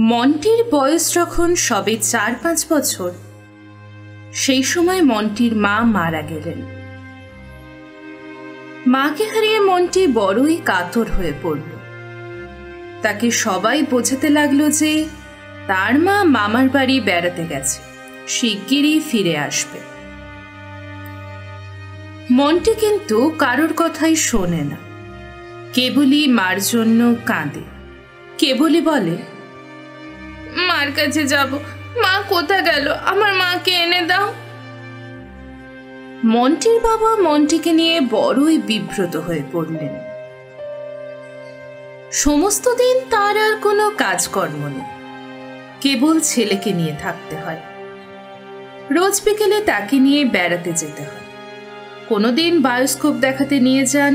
মন্টির বয়স যখন সবে 4-5 বছর, সেই সময় মন্টির মা মারা গেলেন। মাকে হারিয়ে মন্টি বড়ই কাতর হয়ে পড়ল। তাকে সবাই বোঝাতে লাগলো যে তার মা মামার বাড়ি বেড়াতে গেছে, শিগগিরই ফিরে আসবে। মন্টি কিন্তু কারোর কথাই শোনে না, কেবলই মার জন্য কাঁদে। কেবলই বলে, মার কাছে যাব, মা কোথা গেল, আমার মাকে এনে দাও। মন্টির বাবা মন্টিকে নিয়ে বড়ই বিব্রত হয়ে পড়লেন। সমস্ত দিন তার আর কোনো কাজকর্ম নেই, কেবল ছেলেকে নিয়ে থাকতে হয়। রোজ বিকেলে তাকে নিয়ে বেড়াতে যেতে হয়। কোনোদিন বায়োস্কোপ দেখাতে নিয়ে যান,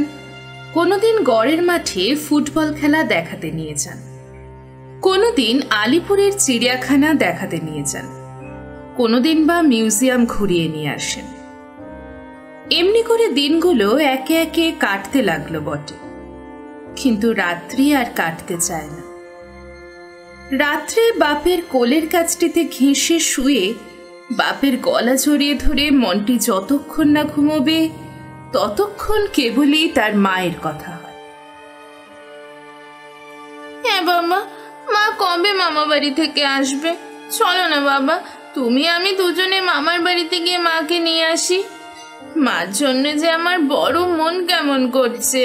কোনোদিন গড়ের মাঠে ফুটবল খেলা দেখাতে নিয়ে যান, কোনোদিন আলিপুরের চিড়িয়াখানা দেখাতে নিয়ে যান, কোনোদিন বা মিউজিয়াম ঘুরিয়ে নিয়ে আসেন। এমনি করে দিনগুলো একে একে কাটতে লাগলো বটে, কিন্তু রাত্রি আর কাটতে চায় না। রাত্রে বাপের কোলের কাছটিতে ঘেঁষে শুয়ে বাপের গলা জড়িয়ে ধরে মন্টি যতক্ষণ না ঘুমোবে ততক্ষণ কেবলই তার মায়ের কথা হয়। হ্যাঁ বাবা, মা কবে মামা বাড়ি থেকে আসবে? চলো না বাবা, তুমি আমি দুজনে মামার বাড়িতে গিয়ে মাকে নিয়ে আসি। মার জন্য যে আমার বড় মন কেমন করছে।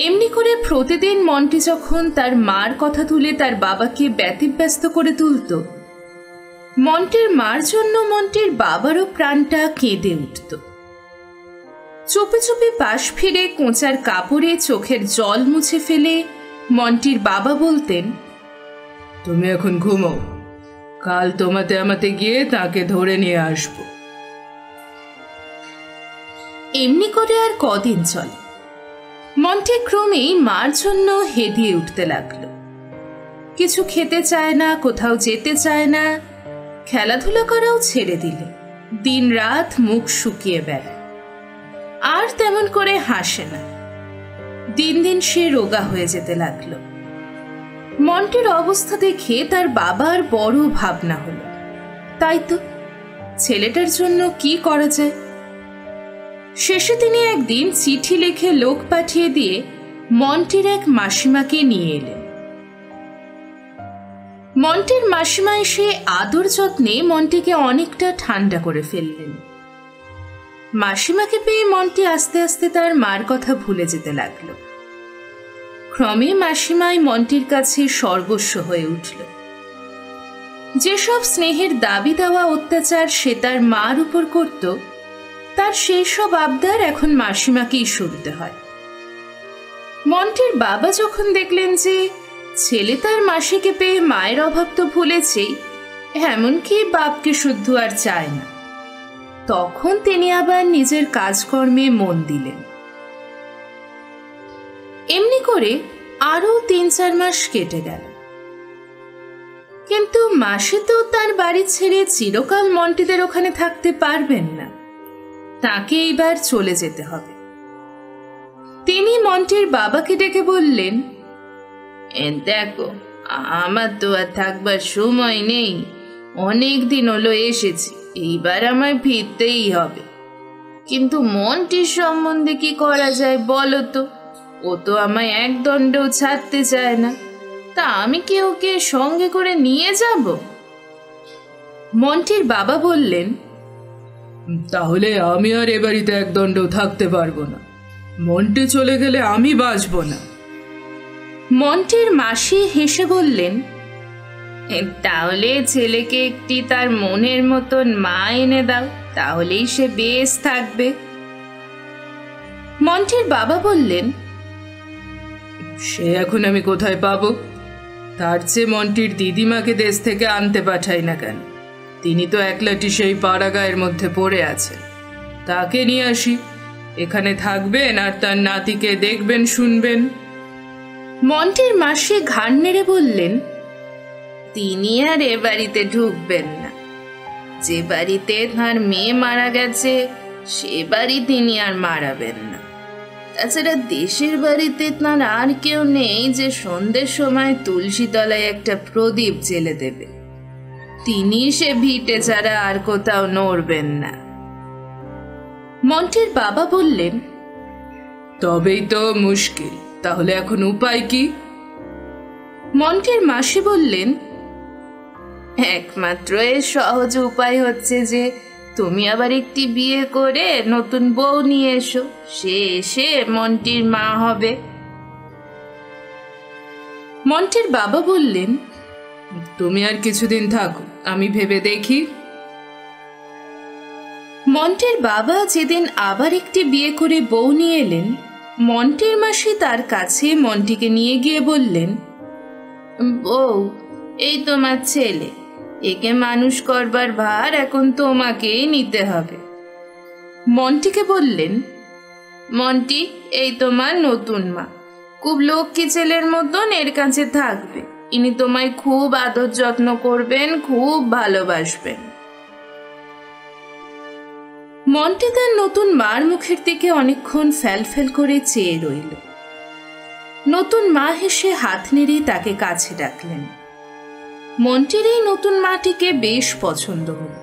এমনি করে প্রতিদিন মন্টি যখন তার মার কথা তুলে তার বাবাকে ব্যতিব্যস্ত করে তুলত, মন্টির মার জন্য মন্টির বাবারও প্রাণটা কেঁদে উঠত। চুপি চুপি পাশ ফিরে কোঁচার কাপড়ে চোখের জল মুছে ফেলে মন্টির বাবা বলতেন, তুমি এখন ঘুমাও, কাল তোমাতে আমাতে গিয়ে তাকে ধরে নিয়ে আসবো। এমনি করে আর কদিন চলে। মন্টি ক্রমেই মার জন্য হেদিয়ে উঠতে লাগলো। কিছু খেতে চায় না, কোথাও যেতে চায় না, খেলাধুলা করাও ছেড়ে দিলে। দিন রাত মুখ শুকিয়ে বেড়ায়, আর তেমন করে হাসে না। দিন দিন সে রোগা হয়ে যেতে লাগলো। মন্টির অবস্থা দেখে তার বাবার বড় ভাবনা হলো, তাই তো ছেলেটার জন্য কি করা যায়। শেষে তিনি একদিন চিঠি লিখে লোক পাঠিয়ে দিয়ে মন্টির এক মাসিমাকে নিয়ে এলেন। মন্টির মাসিমা এসে আদর যত্নে মন্টিকে অনেকটা ঠান্ডা করে ফেললেন। মাসিমাকে পেয়ে মন্টি আস্তে আস্তে তার মার কথা ভুলে যেতে লাগলো। ক্রমে মাসিমাই মন্টির কাছে সর্বস্ব হয়ে উঠল। যেসব স্নেহের দাবি দেওয়া অত্যাচার সে তার মার উপর করত, তার সেই সব আবদার এখন মাসিমাকেই শুনতে হয়। মন্টির বাবা যখন দেখলেন যে ছেলে তার মাসিকে পেয়ে মায়ের অভাব তো ভুলেছেই, এমনকি বাপকে শুদ্ধ আর চায় না, তখন তিনি আবার নিজের কাজকর্মে মন দিলেন। এমনি করে আরো 3-4 মাস কেটে গেল। কিন্তু মাসি তো তার বাড়ি ছেড়ে চিরকাল মন্টিদের ওখানে থাকতে পারবেন না, তাকে এইবার চলে যেতে হবে। তিনি মন্টির বাবাকে ডেকে বললেন, দেখো, আমার তো আর থাকবার সময় নেই, অনেক দিন হলো এসেছি, এইবার আমায় ফিরতেই হবে। কিন্তু মন্টির সম্বন্ধে কি করা যায় বলো তো? ও তো আমায় এক দণ্ডেও ছাড়তে চায় না, তা আমি কি ওকে সঙ্গে করে নিয়ে যাব? মন্টির বাবা বললেন, তাহলে আমি আর এ বাড়িতে এক দণ্ডেও থাকতে পারবো না, মন্টি চলে গেলে আমি বাঁচব না। মন্টির মাসি হেসে বললেন, তাহলে ছেলেকে একটি তার মনের মতন মা এনে দাও, তাহলেই সে বেশ থাকবে। মন্টির বাবা বললেন, সে এখন আমি কোথায় পাবো? তার চেয়ে মন্টির দিদিমাকে দেশ থেকে আনতে পাঠাই না কেন? তিনি তো একলাটি সেই পাড়াগাঁয়ের মধ্যে পড়ে আছেন, তাকে নিয়ে আসি, এখানে থাকবেন আর তার নাতিকে দেখবেন শুনবেন। মন্টির মাসি ঘাড় নেড়ে বললেন, তিনি আর এ বাড়িতে ঢুকবেন না। যে বাড়িতে তার মেয়ে মারা গেছে সে বাড়ি তিনি আর মারাবেন না। তাছাড়া দেশের বাড়িতে তার আর কেউ নেই যে সন্ধ্যের সময় তুলসী তলায় একটা প্রদীপ জেলে দেবে। তিনি সে ভিটে ছাড়া আর কোথাও নড়বেন না। মন্টির বাবা বললেন, তবেই তো মুশকিল, তাহলে এখন উপায় কি? মন্টির মাসি বললেন, একমাত্র এর সহজ উপায় হচ্ছে যে তুমি আবার একটি বিয়ে করে নতুন বউ নিয়ে এসো, সে এসে মন্টির মা হবে। মন্টির বাবা বললেন, তুমি আর কিছুদিন থাকো, আমি ভেবে দেখি। মন্টির বাবা যেদিন আবার একটি বিয়ে করে বউ নিয়ে এলেন, মন্টির মাসি তার কাছে মন্টিকে নিয়ে গিয়ে বললেন, বউ, এই তোমার ছেলে, একে মানুষ করবার ভার এখন তোমাকেই নিতে হবে। মন্টিকে বললেন, মন্টি, এই তোমার নতুন মা, খুব লক্ষ্মী ছেলের মতন এর কাছে থাকবে। ইনি তোমায় খুব আদর যত্ন করবেন, খুব ভালোবাসবেন। মন্টি তার নতুন মার মুখের দিকে অনেকক্ষণ ফ্যাল করে চেয়ে রইল। নতুন মা হেসে হাত নেড়ে তাকে কাছে ডাকলেন। মন্টির এই নতুন মাটিকে বেশ পছন্দ হল।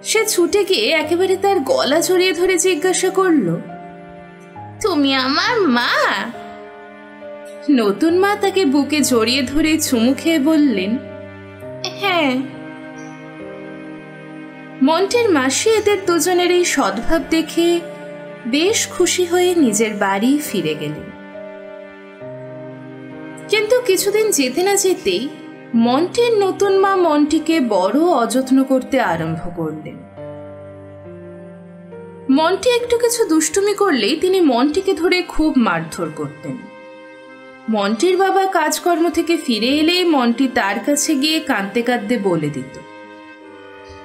সে ছুটে গিয়ে একেবারে তার গলা জড়িয়ে ধরে জিজ্ঞাসা করল, তুমি আমার মা? নতুন মা তাকে বুকে জড়িয়ে ধরে চুমু খেয়ে বললেন, হ্যাঁ। মন্টির মাসি এদের দুজনের এই সদ্ভাব দেখে বেশ খুশি হয়ে নিজের বাড়ি ফিরে গেলেন। কিন্তু কিছুদিন যেতে না যেতেই মন্টির নতুন মা মন্টিকে বড় অযত্ন করতে আরম্ভ করলেন। মন্টি একটু কিছু দুষ্টুমি করলেই তিনি মন্টিকে ধরে খুব মারধর করতেন। মন্টির বাবা কাজকর্ম থেকে ফিরে এলেই মন্টি তার কাছে গিয়ে কাঁদতে কাঁদতে বলে দিত।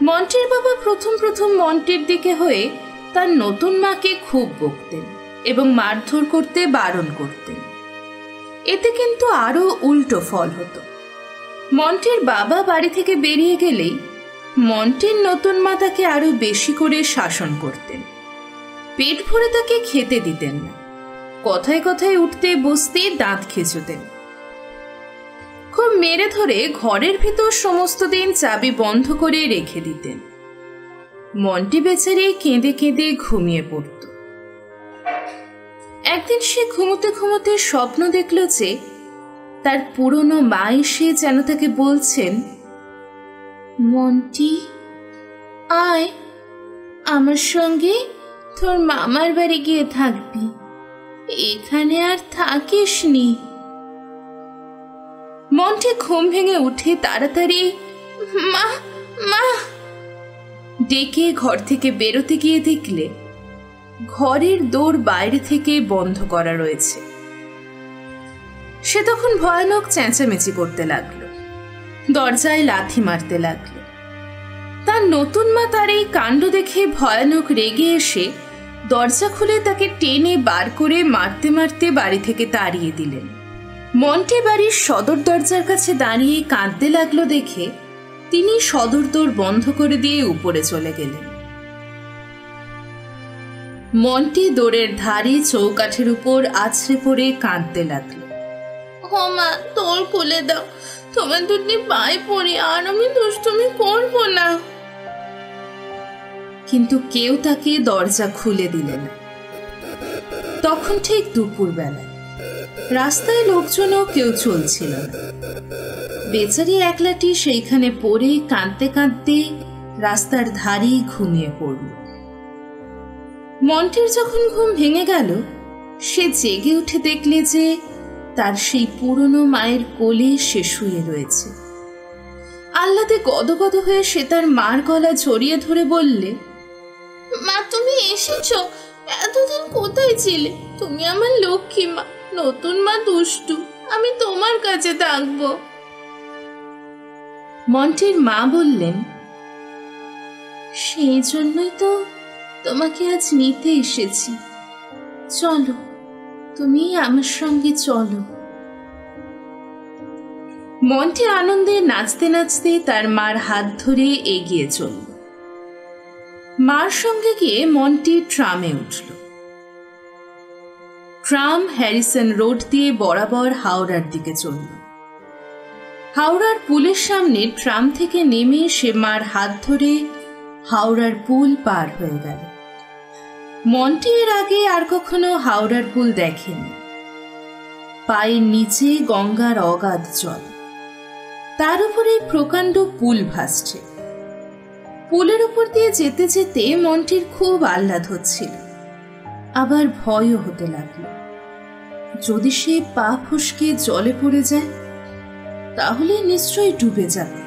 মন্টির বাবা প্রথম প্রথম মন্টির দিকে হয়ে তার নতুন মাকে খুব বকতেন এবং মারধর করতে বারণ করতেন। এতে কিন্তু আরো উল্টো ফল হতো। মন্টির বাবা বাড়ি থেকে বেরিয়ে গেলেই মন্টির নতুন মা তাকে আরো বেশি করে শাসন করতেন। পেট ভরে তাকে খেতে দিতেন না, কথায় কথায় উঠতে বসতে দাঁত খিঁচুতেন। খুব মেরে ধরে ঘরের ভিতর সমস্ত দিন চাবি বন্ধ করে রেখে দিতেন। মন্টি বেচারি কেঁদে কেঁদে ঘুমিয়ে পড়ত। একদিন সে ঘুমোতে ঘুমোতে স্বপ্ন দেখল যে তার পুরনো মা এসে যেন তাকে বলছেন, মন্টি, আয়, আমার সঙ্গে তোর মামার বাড়ি গিয়ে থাকবি, এখানে আর থাকিস নি। মন্টি ঘুম ভেঙে উঠে তাড়াতাড়ি মা মা ডেকে ঘর থেকে বেরোতে গিয়ে দেখলে ঘরের দোর বাইরে থেকে বন্ধ করা রয়েছে। সে তখন ভয়ানক চেঁচামেচি করতে লাগলো, দরজায় লাথি মারতে লাগলো। তার নতুন মা তার এই কাণ্ড দেখে ভয়ানক রেগে এসে দরজা খুলে তাকে টেনে বার করে মারতে মারতে বাড়ি থেকে তাড়িয়ে দিলেন। মন্টি বাড়ির সদর দরজার কাছে দাঁড়িয়ে কাঁদতে লাগলো দেখে তিনি সদর দোর বন্ধ করে দিয়ে উপরে চলে গেলেন। মন্টি দোরের ধারে চৌকাঠের উপর আছড়ে পড়ে কাঁদতে লাগলো, ও মা, তোর কোলে দাও, তোমার দুটি পায়ে পড়ি, আর আমি দুষ্টুমি করবো না। কিন্তু কেউ তাকে দরজা খুলে দিলে না। তখন ঠিক দুপুর বেলা, রাস্তায় লোকজনও কেউ চলছিল না। বেচারি একলাটি সেইখানে পড়ে কাঁদতে কাঁদতে রাস্তার ধারেই ঘুমিয়ে পড়ল। মন্টির যখন ঘুম ভেঙে গেল, সে জেগে উঠে দেখলে যে তার সেই পুরনো মায়ের কোলে সে শুয়ে রয়েছে। আহ্লাদে গদগদ হয়ে সে তার মার গলা জড়িয়ে ধরে বললে, মা, তুমি এসেছো? এতদিন কোথায় ছিলে? তুমি আমার লক্ষ্মী মা, নতুন মা দুষ্টু, আমি তোমার কাছে থাকবো। মন্টির মা বললেন, সেই জন্যই তো তোমাকে আজ নিতে এসেছি, চলো, তুমি আমার সঙ্গে চলো। মন্টি আনন্দে নাচতে নাচতে তার মার হাত ধরে এগিয়ে চলল। মার সঙ্গে গিয়ে মন্টি ট্রামে উঠল। ট্রাম হ্যারিসন রোড দিয়ে বরাবর হাওড়ার দিকে চলল। হাওড়ার পুলের সামনে ট্রাম থেকে নেমে সে মার হাত ধরে হাওড়ার পুল পার হয়ে গেল। মন্টি এর আগে আর কখনো হাওড়ার পুল দেখেনি। পায়ের নিচে গঙ্গার অগাধ জল, তার উপরে প্রকাণ্ড পুল ভাসছে। পুলের উপর দিয়ে যেতে যেতে মন্টির খুব আহ্লাদ হচ্ছিল, আবার ভয়ও হতে লাগলো। যদি সে পা ফসকে জলে পড়ে যায় তাহলে নিশ্চয়ই ডুবে যাবে।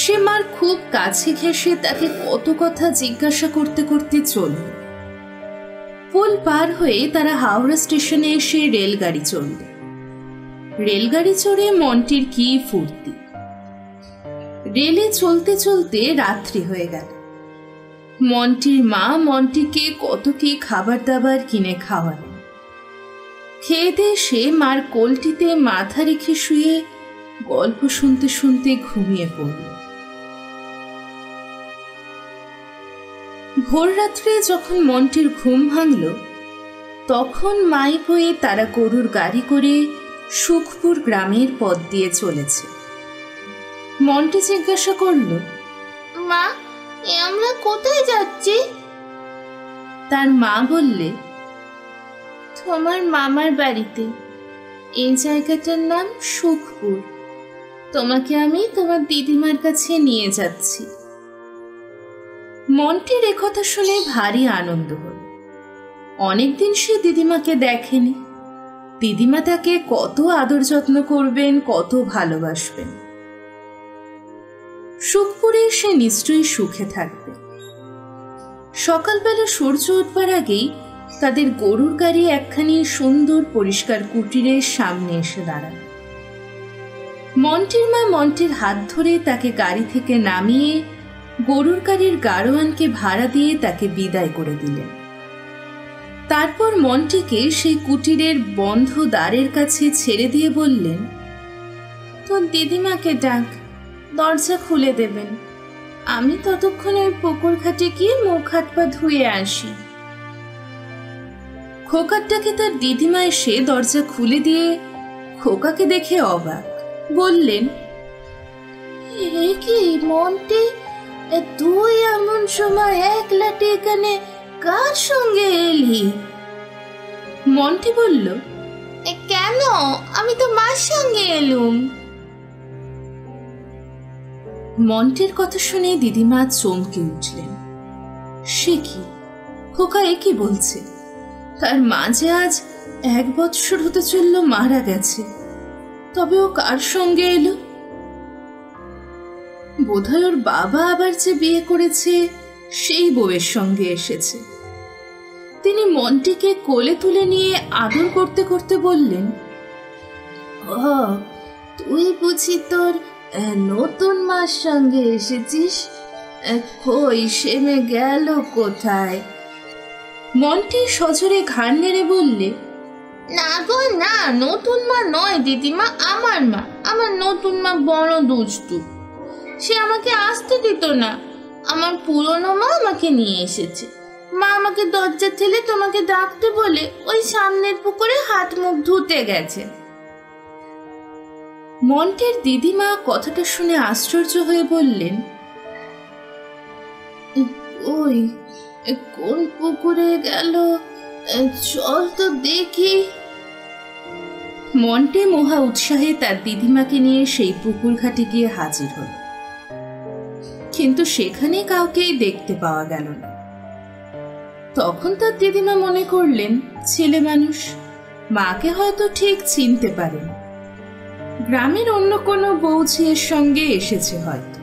সে মার খুব কাছে ঘেঁষে তাকে কত কথা জিজ্ঞাসা করতে করতে চলল। পুল পার হয়ে তারা হাওড়া স্টেশনে এসে রেলগাড়ি চলল। রেলগাড়ি চড়ে মন্টির কি ফুর্তি! রেলে চলতে চলতে রাত্রি হয়ে গেল। মন্টির মা মন্টিকে কত কি খাবার দাবার কিনে খাওয়াল। খেয়ে দিয়ে সে মার কোলটিতে মাথা রেখে শুয়ে গল্প শুনতে শুনতে ঘুমিয়ে পড়ল। ভোর রাত্রে যখন মন্টির ঘুম ভাঙল, তখন মাইক হয়ে তারা গরুর গাড়ি করে সুখপুর গ্রামের পথ দিয়ে চলেছে। মন্টি জিজ্ঞাসা করল, মা, আমরা কোথায় যাচ্ছি? তার মা বললে, তোমার মামার বাড়িতে। এই জায়গাটার নাম সুখপুর। তোমাকে আমি তোমার দিদিমার কাছে নিয়ে যাচ্ছি। মন্টির একথা শুনে ভারী আনন্দ হল। অনেকদিন সে দিদিমাকে দেখেনি। দিদিমা তাকে কত আদর যত্ন করবেন, কত ভালোবাসবেন। সুখপুরে সে নিশ্চয়ই সুখে থাকবে। সকালবেলা সূর্য উঠবার আগেই তাদের গরুর গাড়ি একখানি সুন্দর পরিষ্কার কুটিরের সামনে এসে দাঁড়াল। মন্টির মা মন্টির হাত ধরে তাকে গাড়ি থেকে নামিয়ে গরুর গাড়ির গাড়োয়ানকে ভাড়া দিয়ে তাকে বিদায় করে দিলেন। তারপর মন্টিকে সেই কুটিরের বন্ধ দ্বারের কাছে ছেড়ে দিয়ে বললেন, তোর দিদিমাকে ডাক, দরজা খুলে দেবেন। আমি ততক্ষণে ওই পুকুর ঘাটে গিয়ে মুখ হাত পা ধুয়ে আসি। খোকার ডাকে তার দিদিমা এসে দরজা খুলে দিয়ে খোকাকে দেখে অবাক, বললেন, এ কি মন্টি, তুই এমন সময় একলাটি এখানে কার সঙ্গে এলি? মন্টি বলল, কেন, আমি তো মার সঙ্গে এলুম। মন্টির কথা শুনে দিদিমা চমকে উঠলেন। সে কি, খোকা এ কি বলছে? তার মা যে আজ 1 বৎসর হতে চলল মারা গেছে, তবে ও কার সঙ্গে এলো? বোধহয় ওর বাবা আবার যে বিয়ে করেছে সেই বউয়ের সঙ্গে এসেছে। তিনি মন্টিকে কোলে তুলে নিয়ে আদর করতে করতে বললেন, ও, তুই বুঝি তোর নতুন মার সঙ্গে এসেছিস? কই, সেমে গেল কোথায়? মন্টি সজোরে ঘাড় নেড়ে বললে, না গো না, নতুন মা নয় দিদিমা, আমার মা। আমার নতুন মা বড় দুষ্টু, সে আমাকে আসতে দিত না। আমার পুরনো মা আমাকে নিয়ে এসেছে। মা আমাকে দরজা ঠেলে তোমাকে ডাকতে বলে ওই সামনের পুকুরে হাত মুখ ধুতে গেছে। মন্টির দিদিমা কথাটা শুনে আশ্চর্য হয়ে বললেন, ওই কোন পুকুরে গেল? চল তো দেখি। মন্টি মহা উৎসাহে তার দিদিমাকে নিয়ে সেই পুকুর ঘাটে গিয়ে হাজির হল। কিন্তু সেখানে কাউকেই দেখতে পাওয়া গেল না। তখন তার দিদিমা মনে করলেন, ছেলে মানুষ, মাকে হয়তো ঠিক চিনতে পারেন, গ্রামের অন্য কোনো বউ ছেলের সঙ্গে এসেছে হয়তো,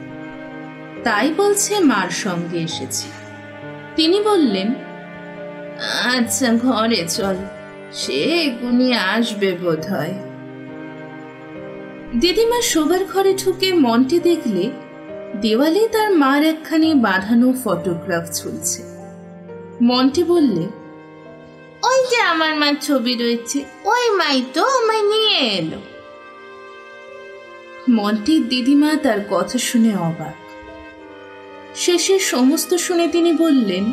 তাই বলছে মার সঙ্গে এসেছি। তিনি বললেন, আচ্ছা ঘরে চল, সে এখনই আসবে বোধ হয়। দিদিমা শোবার ঘরে ঢুকে মন্টি দেখলে দেওয়ালে তার মার একখানি বাঁধানো ফটোগ্রাফ ঝুলছে। মন্টি বললে, ওই যে আমার মার ছবি রয়েছে, ওই মাই তো আমায় নিয়ে এলো। মন্টির দিদিমা তার কথা শুনে অবাক। শেষে সমস্ত শুনে তিনি বললেন,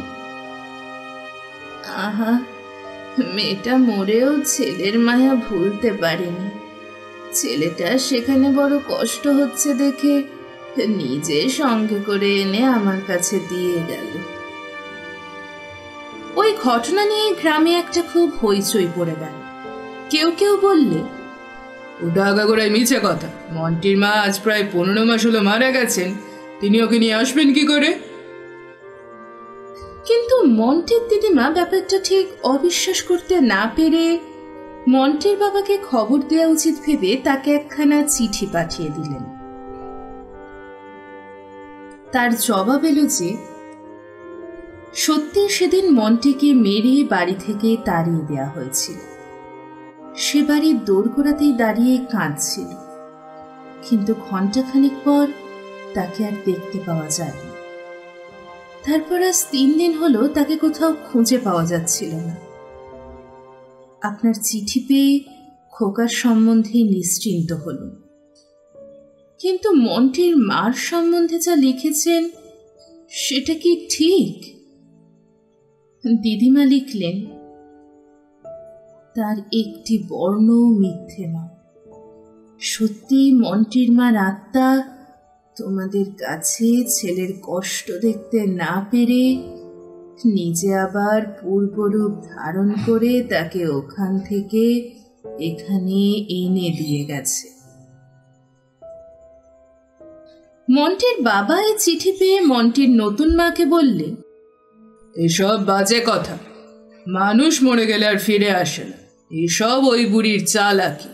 আহা, মেয়েটা মরেও ছেলের মায়া ভুলতে পারেনি। ছেলেটা সেখানে বড় কষ্ট হচ্ছে দেখে নিজে সঙ্গে করে এনে আমার কাছে দিয়ে গেল। ওই ঘটনা নিয়ে গ্রামে একটা খুব হইচই পড়ে গেল। কেউ কেউ বললে, ওটা আগাগোড়াই মিছে কথা। মন্টির মা আজ প্রায় 15 মাস হলো মারা গেছেন, তিনি ওকে নিয়ে আসবেন কি করে? কিন্তু মন্টির দিদিমা ব্যাপারটা ঠিক অবিশ্বাস করতে না পেরে মন্টির বাবাকে খবর দেওয়া উচিত ভেবে তাকে একখানা চিঠি পাঠিয়ে দিলেন। তার জবাব এলো যে সত্যি সেদিন মন্টিকে মেরে বাড়ি থেকে তাড়িয়ে দেওয়া হয়েছিল। সে বাড়ির দোরগোড়াতেই দাঁড়িয়ে কাঁদছিল, কিন্তু ঘণ্টাখানিক পর তাকে আর দেখতে পাওয়া যায়নি। তারপর আজ 3 দিন হলো তাকে কোথাও খুঁজে পাওয়া যাচ্ছিল না। আপনার চিঠি পেয়ে খোকার সম্বন্ধে নিশ্চিন্ত হল, কিন্তু মন্টির মার সম্বন্ধে যা লিখেছেন সেটা কি ঠিক? দিদিমা লিখলেন, তার একটি বর্ণ মিথ্যে নয়। সত্যি মন্টির মার আত্মা তোমাদের কাছে ছেলের কষ্ট দেখতে না পেরে নিজে আবার পূর্বরূপ ধারণ করে তাকে ওখান থেকে এখানে এনে দিয়ে গেছে। মন্টির বাবা এই চিঠি পেয়ে মন্টির নতুন মাকে বললেন, এসব বাজে কথা। মানুষ মরে গেলে আর ফিরে আসে না, এসব ওই বুড়ির চালাকি।